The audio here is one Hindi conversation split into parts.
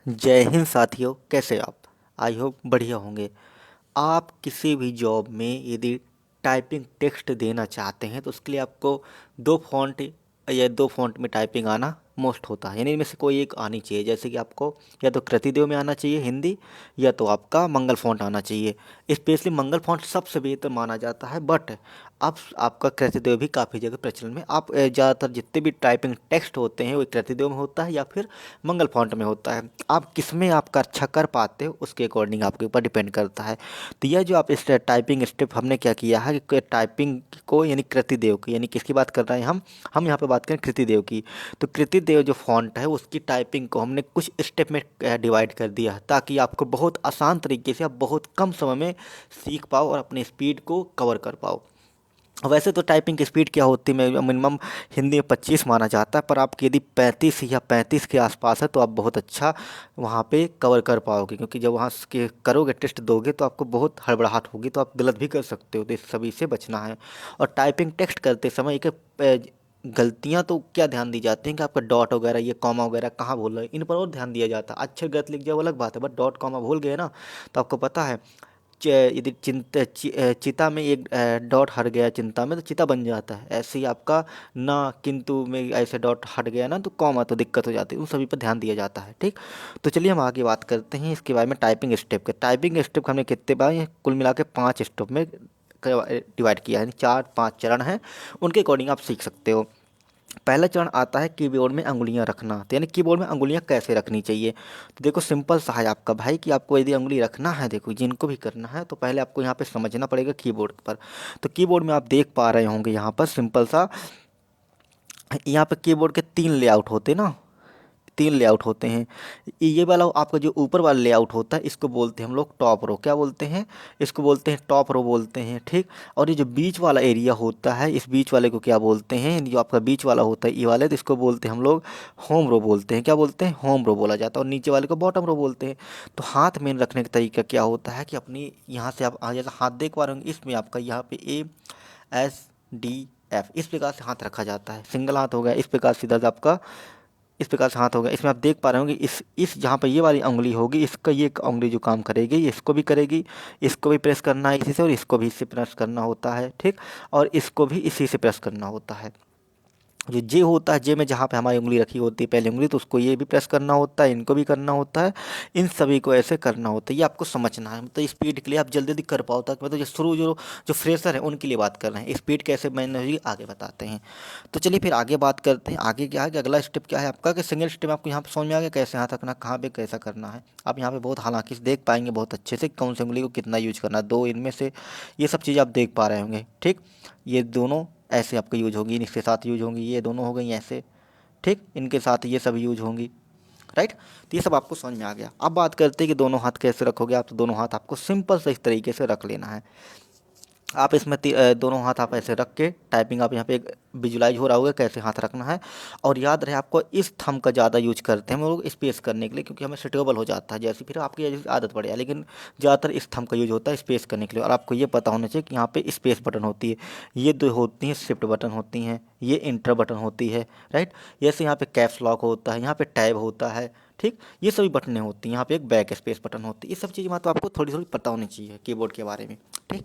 जय हिंद साथियों, कैसे आप? आई होप बढ़िया होंगे। आप किसी भी जॉब में यदि टाइपिंग टेक्स्ट देना चाहते हैं तो उसके लिए आपको दो फॉन्ट या दो फॉन्ट में टाइपिंग आना मोस्ट होता है, यानी इनमें से कोई एक आनी चाहिए। जैसे कि आपको या तो कृतिदेव में आना चाहिए हिंदी, या तो आपका मंगल फॉन्ट आना चाहिए। स्पेशली मंगल फॉन्ट सबसे बेहतर माना जाता है, बट अब आपका कृतिदेव भी काफ़ी जगह प्रचलन में। आप ज़्यादातर जितने भी टाइपिंग टेक्स्ट होते हैं वो कृतिदेव में होता है या फिर मंगल फॉन्ट में होता है। आप किस में आपका अच्छा कर पाते हो उसके अकॉर्डिंग आपके ऊपर डिपेंड करता है। तो यह जो आप इस टाइपिंग स्टेप हमने क्या किया है कि टाइपिंग को यानी कृतिदेव की, यानी किसकी बात कर रहे हैं हम यहाँ पे बात करें कृतिदेव की। तो कृतिदेव जो फॉन्ट है उसकी टाइपिंग को हमने कुछ स्टेप में डिवाइड कर दिया है, ताकि आपको बहुत आसान तरीके से आप बहुत कम समय में सीख पाओ और अपनी स्पीड को कवर कर पाओ। वैसे तो टाइपिंग की स्पीड क्या होती है, मिनिमम हिंदी में 25 माना जाता है, पर आपकी यदि 35 या 35 के आसपास है तो आप बहुत अच्छा वहाँ पे कवर कर पाओगे, क्योंकि जब वहाँ के करोगे टेस्ट दोगे तो आपको बहुत हड़बड़ाहट होगी, तो आप गलत भी कर सकते हो। तो इस सभी से बचना है। और टाइपिंग टेक्स्ट करते समय एक गलतियाँ तो क्या ध्यान दी जाती हैं कि आपका डॉट वगैरह ये कॉमा वगैरह कहाँ भूल रहे हैं, इन पर और ध्यान दिया जाता है। अक्षर गलत लिख जाओ अलग बात है, बट डॉट कॉमा भूल गए ना तो आपको पता है यदि चिता में एक डॉट हट गया चिंता में तो चिता बन जाता है। ऐसे ही आपका ना किंतु में ऐसे डॉट हट गया ना तो कॉमा तो दिक्कत हो जाती है। उन सभी पर ध्यान दिया जाता है। ठीक, तो चलिए हम आगे बात करते हैं इसके बारे में टाइपिंग स्टेप के। टाइपिंग स्टेप हमने कितने बार कुल मिला के 5 स्टेप में डिवाइड किया है, यानी 4-5 चरण हैं, उनके अकॉर्डिंग आप सीख सकते हो। पहला चरण आता है कीबोर्ड में अंगुलियां रखना। तो यानी कीबोर्ड में अंगुलियां कैसे रखनी चाहिए, तो देखो सिंपल सा है आपका भाई कि आपको यदि अंगुली रखना है, देखो जिनको भी करना है तो पहले आपको यहाँ पे समझना पड़ेगा कीबोर्ड पर। तो कीबोर्ड में आप देख पा रहे होंगे यहाँ पर सिंपल सा, यहाँ पे कीबोर्ड के 3 लेआउट होते हैं ना, 3 लेआउट होते हैं। ये वाला आपका जो ऊपर वाला लेआउट होता है इसको बोलते हैं हम लोग टॉप रो। क्या बोलते हैं? इसको बोलते हैं टॉप रो बोलते हैं। ठीक, और ये जो बीच वाला एरिया होता है इस बीच वाले को क्या बोलते हैं, जो आपका बीच वाला होता है ये वाले, तो इसको बोलते हैं हम लोग होम रो बोलते हैं। क्या बोलते हैं? होम रो बोला जाता है। और नीचे वाले को बॉटम रो बोलते हैं। तो हाथ में रखने का तरीका क्या होता है कि अपनी यहाँ से आप जैसा हाथ देख पा रहे होंगे, इसमें आपका यहाँ पे ASDF इस प्रकार से हाथ रखा जाता है। सिंगल हाथ हो गया, इस प्रकार सीधा से आपका इस प्रकार से हाथ होगा। इसमें आप देख पा रहे होंगे इस जहाँ पर ये वाली उंगली होगी, इसका ये उंगली जो काम करेगी ये इसको भी करेगी, इसको भी प्रेस करना है इसी से, और इसको भी इससे प्रेस करना होता है। ठीक, और इसको भी इसी से प्रेस करना होता है। जो जे होता है, जे में जहाँ पे हमारी उंगली रखी होती है पहली उंगली, तो उसको ये भी प्रेस करना होता है, इनको भी करना होता है, इन सभी को ऐसे करना होता है। ये आपको समझना है, मतलब स्पीड के लिए आप जल्दी जल्दी कर पाओ, तक मतलब जो शुरू जो जो फ्रेशर है उनके लिए बात कर रहे हैं। स्पीड कैसे मैनेज होगी आगे बताते हैं। तो चलिए फिर आगे बात करते हैं। आगे क्या है कि अगला स्टेप क्या है आपका, कि सिंगल स्टेप आपको यहाँ पे समझ में आ गया कैसे हाथ रखना, कहाँ पे कैसा करना है। आप यहाँ पे बहुत हालांकि से देख पाएंगे बहुत अच्छे से कौन सी उंगली को कितना यूज करना है, दो इनमें से ये सब चीज़ आप देख पा रहे होंगे। ठीक, ये दोनों ऐसे आपको यूज होगी, इनके साथ यूज होंगी, ये दोनों हो गई ऐसे। ठीक, इनके साथ ये सब यूज होंगी। राइट, तो ये सब आपको समझ में आ गया। अब बात करते हैं कि दोनों हाथ कैसे रखोगे आप। तो दोनों हाथ आपको सिंपल से इस तरीके से रख लेना है। आप इसमें दोनों हाथ आप ऐसे रख के टाइपिंग आप यहाँ पे विजुलाइज हो रहा होगा कैसे हाथ रखना है। और याद रहे आपको इस थंब का ज़्यादा यूज करते हैं हम लोग स्पेस करने के लिए, क्योंकि हमें स्ट्रेटेबल हो जाता है जैसे, फिर आपकी जैसे आदत पड़ जाए, लेकिन ज़्यादातर इस थंब का यूज होता है स्पेस करने के लिए। और आपको ये पता होना चाहिए कि यहाँ पे स्पेस बटन होती है, ये दो होती हैं शिफ्ट बटन होती हैं, ये इंटर बटन होती है। राइट, जैसे यहाँ पे कैप्स लॉक होता है, यहाँ पे टैब होता है। ठीक, ये सभी बटनें होती हैं। यहाँ पे एक बैक स्पेस बटन होती है। ये सब चीज़ें मतलब आपको थोड़ी थोड़ी पता होनी चाहिए कीबोर्ड के बारे में। ठीक,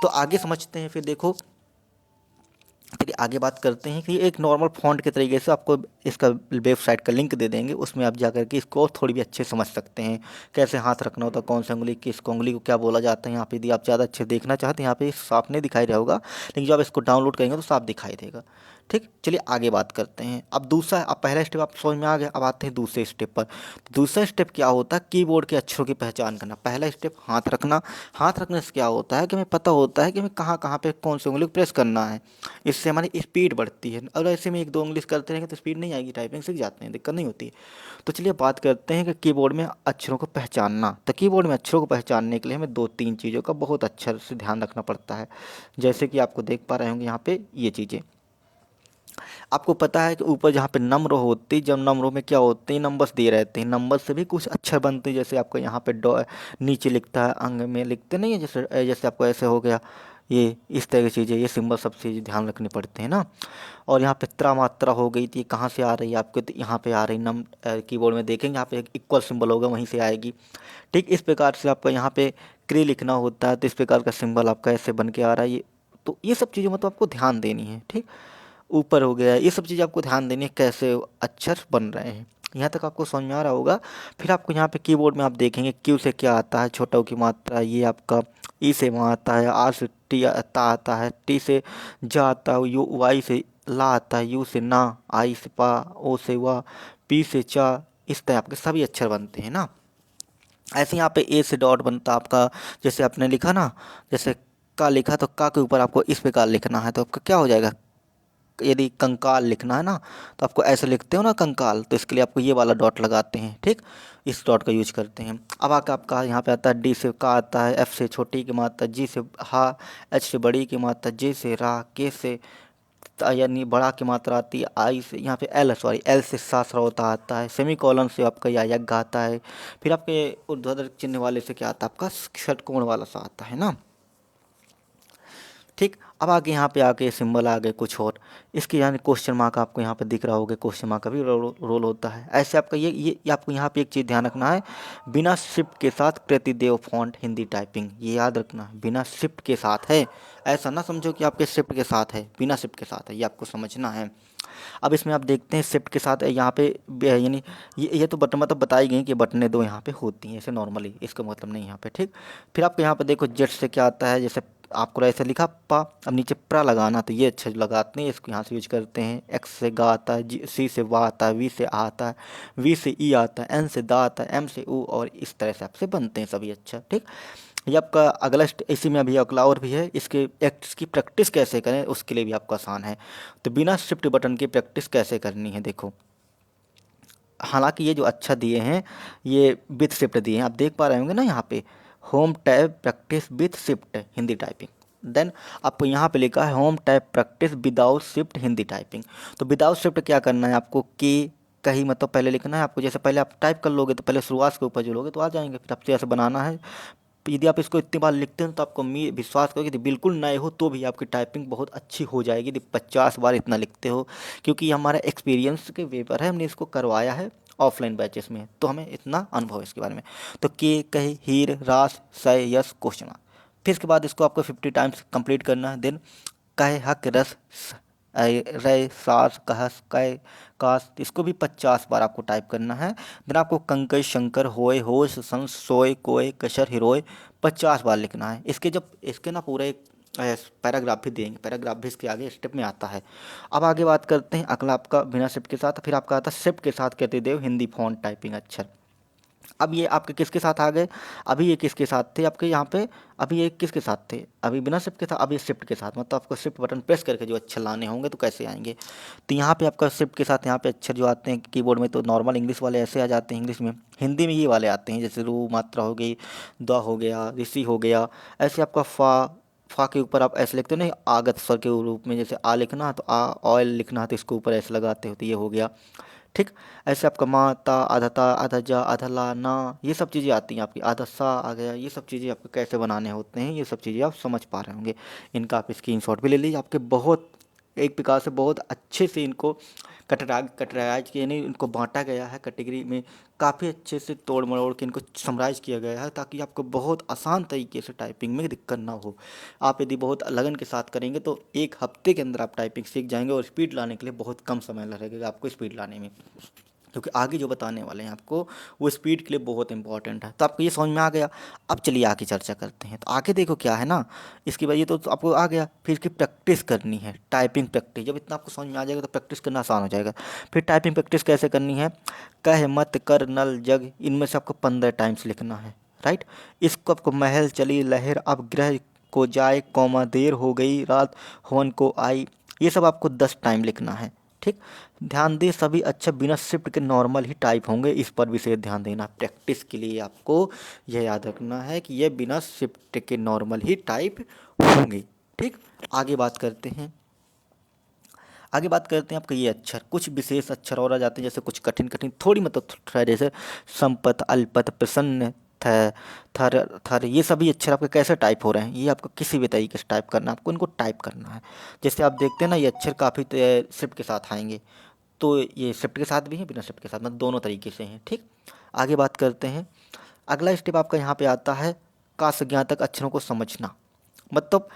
तो आगे समझते हैं। फिर देखो, चलिए आगे बात करते हैं कि एक नॉर्मल फ़ॉन्ट के तरीके से आपको इसका वेबसाइट का लिंक दे देंगे, उसमें आप जाकर के इसको और थोड़ी भी अच्छे समझ सकते हैं कैसे हाथ रखना होता है, कौन सी उंगली किस उंगली को क्या बोला जाता है। यहाँ पे यदि आप ज़्यादा अच्छे देखना चाहते हैं, यहाँ पे साफ नहीं दिखाई रहा होगा, लेकिन जब आप इसको डाउनलोड करेंगे तो साफ दिखाई देगा। ठीक, चलिए आगे बात करते हैं। अब दूसरा, अब पहला स्टेप आप समझ में आ गया, अब आते हैं दूसरे स्टेप पर। तो दूसरा स्टेप क्या होता है, कीबोर्ड के अक्षरों की पहचान करना। पहला स्टेप हाथ रखना। हाथ रखने से क्या होता है कि हमें पता होता है कि हमें कहाँ कहाँ पे कौन सी उंगली को प्रेस करना है। इससे हमारी स्पीड बढ़ती है। और ऐसे में एक दो इंग्लिश करते रहेंगे तो स्पीड नहीं आएगी, टाइपिंग सीख जाते हैं, दिक्कत नहीं होती है। तो चलिए बात करते हैं कि कीबोर्ड में अक्षरों को पहचानना। तो कीबोर्ड में अक्षरों को पहचानने के लिए हमें 2-3 चीज़ों का बहुत अच्छे से ध्यान रखना पड़ता है। जैसे कि आपको देख पा रहे होंगे यहाँ पे ये चीज़ें, आपको पता है कि ऊपर जहाँ पे नम्र होती, जब नम्रों में क्या होते हैं नंबर्स दे रहते हैं, नंबर से भी कुछ अक्षर बनते हैं। जैसे आपको यहाँ पे डॉ नीचे लिखता है अंग में लिखते नहीं है, जैसे जैसे आपको ऐसे हो गया ये इस तरह की चीज़ें, ये सिंबल सब चीज़ ध्यान रखने पड़ते हैं ना। और यहाँ पे त्रा मात्रा हो गई थी, कहाँ से आ रही है आपके, तो यहाँ पे आ रही नम कीबोर्ड में देखेंगे यहाँ पे एक इक्वल सिंबल होगा, वहीं से आएगी। ठीक इस प्रकार से आपका यहाँ पे क्री लिखना होता है, तो इस प्रकार का सिंबल आपका ऐसे बन के आ रहा है। ये तो ये सब चीज़ें मतलब आपको ध्यान देनी है। ठीक ऊपर हो गया, ये सब चीज़ आपको ध्यान देनी है कैसे अक्षर बन रहे हैं। यहाँ तक आपको समझ में आ रहा होगा। फिर आपको यहाँ पे कीबोर्ड में आप देखेंगे क्यू से क्या आता है, छोटा ऊ की मात्रा, ये आपका ई से वहाँ आता है, आर से टी आता है, टी से जा आता है, यू वाई से ला आता है, यू से ना, आई से पा, ओ से वा, पी से चा, इस तरह आपके सभी अक्षर बनते हैं ना। ऐसे यहाँ पे ए से डॉट बनता है आपका, जैसे आपने लिखा ना, जैसे का लिखा तो का के ऊपर आपको इस प्रकार लिखना है, तो आपका क्या हो जाएगा, यदि कंकाल लिखना है ना तो आपको ऐसे लिखते हो ना कंकाल, तो इसके लिए आपको ये वाला डॉट लगाते हैं। ठीक इस डॉट का यूज करते हैं। अब आके आपका यहाँ पे आता है डी से का आता है, एफ से छोटी की मात्रा, जी से हा, एच से बड़ी की मात्रा, जे से रा, के से यानी बड़ा की मात्रा आती है, आई से यहाँ पे एल, सॉरी एल से सा श्रोता आता है, सेमी कॉलन से आपका या यज्ञ आता है। फिर आपके ऊर्ध्वाधर चिन्ह वाले से क्या आता है, आपका षटकोण वाला सा आता है ना। ठीक अब आगे यहाँ पे आके सिंबल आ गए कुछ और, इसके यानी क्वेश्चन मार्क आपको यहाँ पे दिख रहा होगा, क्वेश्चन मार्क का भी रोल होता है। ऐसे आपका ये आपको यहाँ पे एक चीज़ ध्यान रखना है, बिना शिफ्ट के साथ प्रतिदेव फॉन्ट हिंदी टाइपिंग, ये याद रखना है, बिना शिफ्ट के साथ है। ऐसा ना समझो कि आपके शिफ्ट के साथ है, बिना शिफ्ट के साथ है, ये आपको समझना है। अब इसमें आप देखते हैं शिफ्ट के साथ यहाँ पे यानी ये तो बटन मतलब बताई गई कि बटनें दो यहाँ पे होती हैं ऐसे नॉर्मली, इसका मतलब नहीं यहाँ पे। ठीक फिर आपको यहाँ पे देखो जेट से क्या आता है, जैसे आपको ऐसे लिखा पा, अब नीचे प्रा लगाना, तो ये अच्छे लगाते हैं, इसको यहाँ से यूज करते हैं। एक्स से गा आता है, सी से वा आता है, वी से आ आता है, वी से ई आता है, एन से दा आता है, एम से ऊ, और इस तरह से आपसे बनते हैं सभी। अच्छा ठीक ये आपका अगला इसी में अभी अगला और भी है, इसके एक्ट्स की प्रैक्टिस कैसे करें उसके लिए भी आपको आसान है। तो बिना शिफ्ट बटन की प्रैक्टिस कैसे करनी है देखो, हालांकि ये जो अच्छा दिए हैं ये विथ शिफ्ट दिए हैं, आप देख पा रहे होंगे ना यहाँ पे, home tab practice with shift Hindi typing. Then आपको यहाँ पे लिखा है home tab practice without shift Hindi typing. तो विदाउट शिफ्ट क्या करना है आपको, के कहीं मतलब पहले लिखना है आपको, जैसे पहले आप टाइप कर लोगे तो पहले शुरुआत के ऊपर जो लोगे तो आ जाएंगे, फिर आपसे ऐसे बनाना है। यदि आप इसको इतनी बार लिखते हैं तो आपको विश्वास करो कि बिल्कुल नए हो तो भी आपकी टाइपिंग बहुत अच्छी हो जाएगी, यदि 50 बार इतना लिखते हो, क्योंकि ये हमारा एक्सपीरियंस के वेपर है, हमने इसको करवाया है ऑफलाइन बैचेस में, तो हमें इतना अनुभव है इसके बारे में। तो के कहे हीर रास सय यस क्वेश्चन, फिर इसके बाद इसको आपको 50 टाइम्स कंप्लीट करना है। देन कहे हक रस रे सास कहस कै कास, इसको भी 50 बार आपको टाइप करना है। देन आपको कंकय शंकर होए होश संस सोए कोय कशर हिरोय 50 बार लिखना है। इसके जब इसके ना पूरा एक पैराग्राफ भी देंगे, पैराग्राफ भी इसके आगे स्टेप में आता है। अब आगे बात करते हैं अगला आपका बिना शिफ्ट के साथ, फिर आपका आता है शिफ्ट के साथ कहते देव हिंदी फॉन्ट टाइपिंग अक्षर। अब ये आपके किसके साथ आ गए, अभी ये किसके साथ थे आपके यहाँ पे, अभी ये किसके साथ थे, अभी बिना शिफ्ट के साथ, अब ये शिफ्ट के साथ, मतलब आपको शिफ्ट बटन प्रेस करके जो अक्षर लाने होंगे तो कैसे आएंगे। तो यहाँ पे आपका शिफ्ट के साथ यहाँ पे अक्षर जो आते हैं कीबोर्ड में, तो नॉर्मल इंग्लिश वाले ऐसे आ जाते हैं इंग्लिश में, हिंदी में ये वाले आते हैं, जैसे रू मात्रा हो गई, द हो गया, ऋषि हो गया, ऐसे आपका फा के ऊपर आप ऐसे लिखते हो ना आगत स्वर के रूप में, जैसे आ लिखना है तो आ, ऑयल लिखना है तो इसके ऊपर ऐसे लगाते हो, तो ये हो गया। ठीक ऐसे आपका मा ता आधा ता आधा जा आधा ला ना, ये सब चीज़ें आती हैं आपकी, आधा सा आ गया, ये सब चीज़ें आपको कैसे बनाने होते हैं, ये सब चीज़ें आप समझ पा रहे होंगे। इनका आप स्क्रीनशॉट भी ले लीजिए, आपके बहुत एक प्रकार से बहुत अच्छे से इनको कटराइज किया, यानी इनको बांटा गया है कैटेगरी में, काफ़ी अच्छे से तोड़ मरोड़ के इनको समराइज किया गया है, ताकि आपको बहुत आसान तरीके से टाइपिंग में दिक्कत ना हो। आप यदि बहुत लगन के साथ करेंगे तो एक हफ्ते के अंदर आप टाइपिंग सीख जाएंगे, और स्पीड लाने के लिए बहुत कम समय लगेगा आपको स्पीड लाने में, क्योंकि आगे जो बताने वाले हैं आपको वो स्पीड के लिए बहुत इंपॉर्टेंट है। तो आपको ये समझ में आ गया। अब चलिए आगे चर्चा करते हैं। तो आगे देखो क्या है ना, इसकी वजह तो आपको आ गया, फिर इसकी प्रैक्टिस करनी है, टाइपिंग प्रैक्टिस, जब इतना आपको समझ में आ जाएगा तो प्रैक्टिस करना आसान हो जाएगा। फिर टाइपिंग प्रैक्टिस कैसे करनी है, कह मत कर नल जग, इनमें से आपको 15 टाइम्स लिखना है, राइट। इसको आपको महल चली लहर अब ग्रह को जाए, कौमा देर हो गई रात हवन को आई, ये सब आपको 10 टाइम लिखना है। ठीक ध्यान दें सभी अच्छा बिना शिफ्ट के नॉर्मल ही टाइप होंगे, इस पर विशेष ध्यान देना। प्रैक्टिस के लिए आपको यह याद रखना है कि यह बिना शिफ्ट के नॉर्मल ही टाइप होंगे। ठीक आगे बात करते हैं, आगे बात करते हैं आपका ये अक्षर, कुछ विशेष अक्षर और आ जाते हैं, जैसे कुछ कठिन कठिन थोड़ी मतलब थोड़ा, जैसे संपत अल्पत प्रसन्न है, थर थर, ये सभी अक्षर आपके कैसे टाइप हो रहे हैं, ये आपको किसी भी तरीके से टाइप करना है, आपको इनको टाइप करना है। जैसे आप देखते हैं ना, ये अक्षर काफ़ी शिफ्ट के साथ आएंगे, तो ये शिफ्ट के साथ भी हैं, बिना शिफ्ट के साथ, मतलब दोनों तरीके से हैं। ठीक, आगे बात करते हैं। अगला स्टेप आपका यहाँ पे आता है का से ज्ञा तक अक्षरों को समझना। मतलब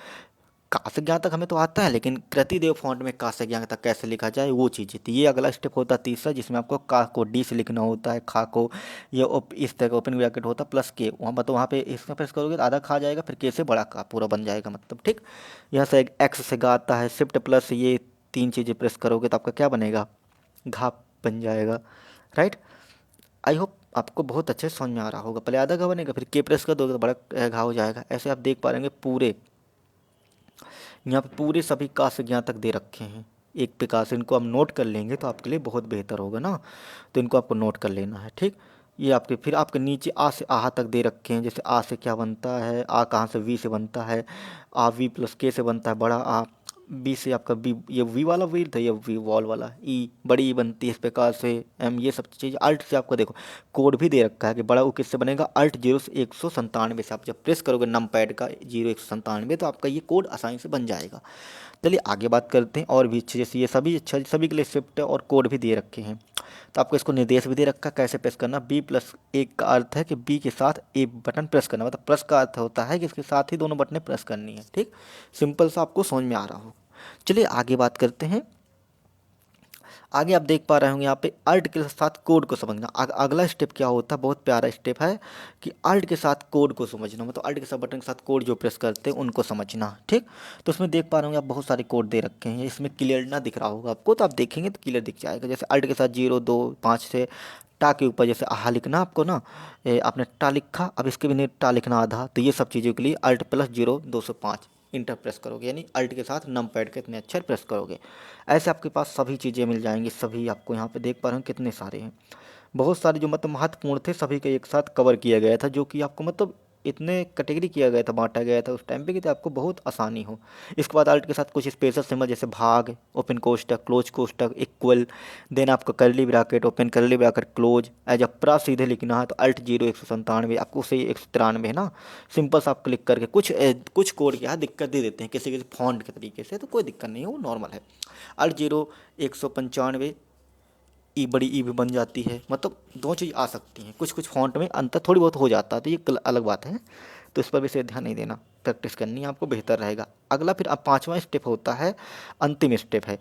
का से ज्ञा तक हमें तो आता है, लेकिन कृतिदेव फॉन्ट में का से ज्ञा तक कैसे लिखा जाए वो चीज़ थी। ये अगला स्टेप होता है तीसरा, जिसमें आपको का को डी से लिखना होता है, खा को ये इस तरह का ओपन ब्रैकेट होता है प्लस के, वहाँ मतलब वहाँ पे इसमें प्रेस करोगे तो आधा खा जाएगा, फिर के से बड़ा का पूरा बन जाएगा मतलब। ठीक, यहाँ से एक्स से गा आता है, शिफ्ट प्लस ये तीन चीज़ें प्रेस करोगे तो आपका क्या बनेगा, घा बन जाएगा। राइट, आई होप आपको बहुत अच्छे से समझ में आ रहा होगा। पहले आधा घा बनेगा, फिर के प्रेस कर दोगे तो बड़ा घा हो जाएगा। ऐसे आप देख पा रहे पूरे यहाँ पे पूरे सभी का से ज्ञा तक दे रखे हैं एक प्रकार से। इनको हम नोट कर लेंगे तो आपके लिए बहुत बेहतर होगा ना, तो इनको आपको नोट कर लेना है। ठीक, ये आपके फिर आपके नीचे आ से आहा तक दे रखे हैं। जैसे आ से क्या बनता है, आ कहाँ से, वी से बनता है, आ वी प्लस के से बनता है बड़ा आ, बी से आपका बी, ये वी वाला वी था, ये वी वॉल वाला ई, बड़ी ई बनती है इस प्रकार से, एम, ये सब चीज़। अल्ट से आपको देखो कोड भी दे रखा है कि बड़ा ऊ किससे बनेगा, अल्ट 0 से 197 से। आप जब प्रेस करोगे नम पैड का 0 197 तो आपका ये कोड आसानी से बन जाएगा। चलिए आगे बात करते हैं और भी अच्छे, जैसे ये सभी अच्छा सभी के लिए शिफ्ट और कोड भी दे रखे हैं, तो आपको इसको निर्देश भी दे रखा है कैसे प्रेस करना। B+1 का अर्थ है कि बी के साथ ए बटन प्रेस करना, मतलब प्लस का अर्थ होता है कि इसके साथ ही दोनों बटनें प्रेस करनी है। ठीक, सिंपल सा आपको समझ में आ रहा हो। चलिए आगे बात करते हैं। आगे आप देख पा रहे होंगे यहाँ पे अल्ट के साथ कोड को समझना। अगला स्टेप क्या होता है, बहुत प्यारा स्टेप है कि अल्ट के साथ कोड को समझना, मतलब अल्ट के साथ बटन के साथ कोड जो प्रेस करते हैं उनको समझना। ठीक, तो उसमें देख पा रहे होंगे आप बहुत सारे कोड दे रखे हैं, इसमें क्लियर ना दिख रहा होगा आपको, तो आप देखेंगे तो क्लियर दिख जाएगा। जैसे अल्ट के साथ 0 2 5 से टा के ऊपर जैसे आहा लिखना आपको ना, आपने टा लिखा, अब इसके भी नहीं टा लिखना आधा, तो ये सब चीज़ों के लिए अल्ट प्लस 0 205 इंटर प्रेस करोगे, यानी अल्ट के साथ नम पैड के इतने अक्षर प्रेस करोगे। ऐसे आपके पास सभी चीज़ें मिल जाएंगी, सभी आपको यहाँ पे देख पा रहे हो कितने सारे हैं, बहुत सारे जो मतलब महत्वपूर्ण थे सभी का एक साथ कवर किया गया था, जो कि आपको मतलब इतने कैटेगरी किया गया था, बांटा गया था उस टाइम पे कि तो आपको बहुत आसानी हो। इसके बाद अल्ट के साथ कुछ स्पेशल सिंबल जैसे भाग, ओपन कोष्टक, क्लोज कोष्टक, इक्वल, देन आपका curly bracket, open curly bracket, close, as a प्रा सीधे लिखना है तो अल्ट 0 197 आपको उसे 193 है ना, सिंपल सा आप क्लिक करके कुछ कोड के यहाँ दिक्कत दे देते हैं किसी किसी फॉन्ट के तरीके से, तो कोई दिक्कत नहीं है, वो नॉर्मल है। अल्ट 0 195 ई बड़ी ई भी बन जाती है, मतलब दो चीज़ आ सकती हैं, कुछ कुछ फॉन्ट में अंतर थोड़ी बहुत हो जाता है, तो ये अलग बात है, तो इस पर भी से ध्यान नहीं देना, प्रैक्टिस करनी है आपको, बेहतर रहेगा। अगला फिर अब पांचवा स्टेप होता है, अंतिम स्टेप है,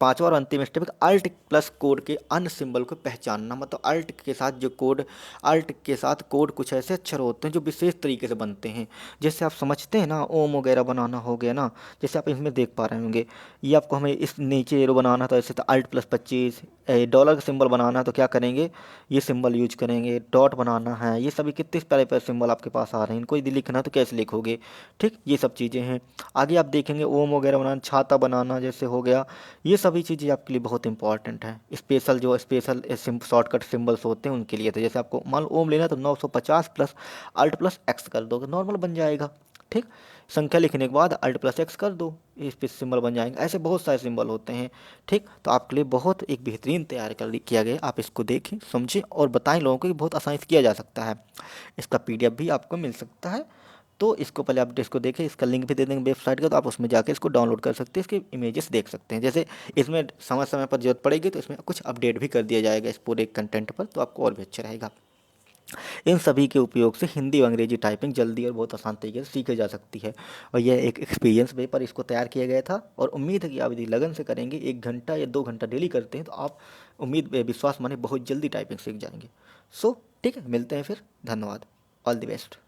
पांचवा और अंतिम स्टेप अल्ट प्लस कोड के अन्य सिंबल को पहचानना। मतलब अल्ट के साथ जो कोड, अल्ट के साथ कोड कुछ ऐसे अक्षर होते हैं जो विशेष तरीके से बनते हैं, जैसे आप समझते हैं ना, ओम वगैरह बनाना हो गया ना, जैसे आप इसमें देख पा रहे होंगे, ये आपको हमें इस नीचे एरो बनाना तो ऐसे तो अल्ट प्लस 25, डॉलर का सिंबल बनाना तो क्या करेंगे, ये सिंबल यूज करेंगे, डॉट बनाना है, ये सभी कितने प्यारे प्यारे सिंबल आपके पास आ रहे हैं, इनको यदि लिखना तो कैसे लिखोगे। ठीक, ये सब चीज़ें हैं। आगे आप देखेंगे ओम वगैरह बनाना, छाता बनाना जैसे हो गया, ये सभी चीज़ें आपके लिए बहुत इंपॉर्टेंट हैं। स्पेशल जो स्पेशल शॉर्टकट सिंबल्स होते हैं उनके लिए, तो जैसे आपको मान लो ओम लेना तो 950 प्लस अल्ट प्लस एक्स कर दोगे, नॉर्मल बन जाएगा। ठीक, संख्या लिखने के बाद अल्ट प्लस एक्स कर दो, इस पे सिंबल बन जाएंगे। ऐसे बहुत सारे सिंबल होते हैं। ठीक, तो आपके लिए बहुत एक बेहतरीन तैयार कर किया गया, आप इसको देखें समझें और बताएं लोगों को कि बहुत आसानी से किया जा सकता है। इसका PDF भी आपको मिल सकता है, तो इसको पहले आप इसको देखें, इसका लिंक भी दे देंगे वेबसाइट का, तो आप उसमें जाकर इसको डाउनलोड कर सकते हैं, इसके इमेजेस देख सकते हैं। जैसे इसमें समय समय पर जरूरत पड़ेगी तो इसमें कुछ अपडेट भी कर दिया जाएगा इस पूरे कंटेंट पर, तो आपको और भी अच्छा रहेगा। इन सभी के उपयोग से हिंदी और अंग्रेजी टाइपिंग जल्दी और बहुत आसान तरीके से सीखी जा सकती है, और यह एक एक्सपीरियंस पेपर इसको तैयार किया गया था, और उम्मीद है कि आप यदि लगन से करेंगे, 1 घंटा या 2 घंटा डेली करते हैं, तो आप विश्वास माने बहुत जल्दी टाइपिंग सीख जाएंगे। सो ठीक है, मिलते हैं फिर, धन्यवाद, ऑल द बेस्ट।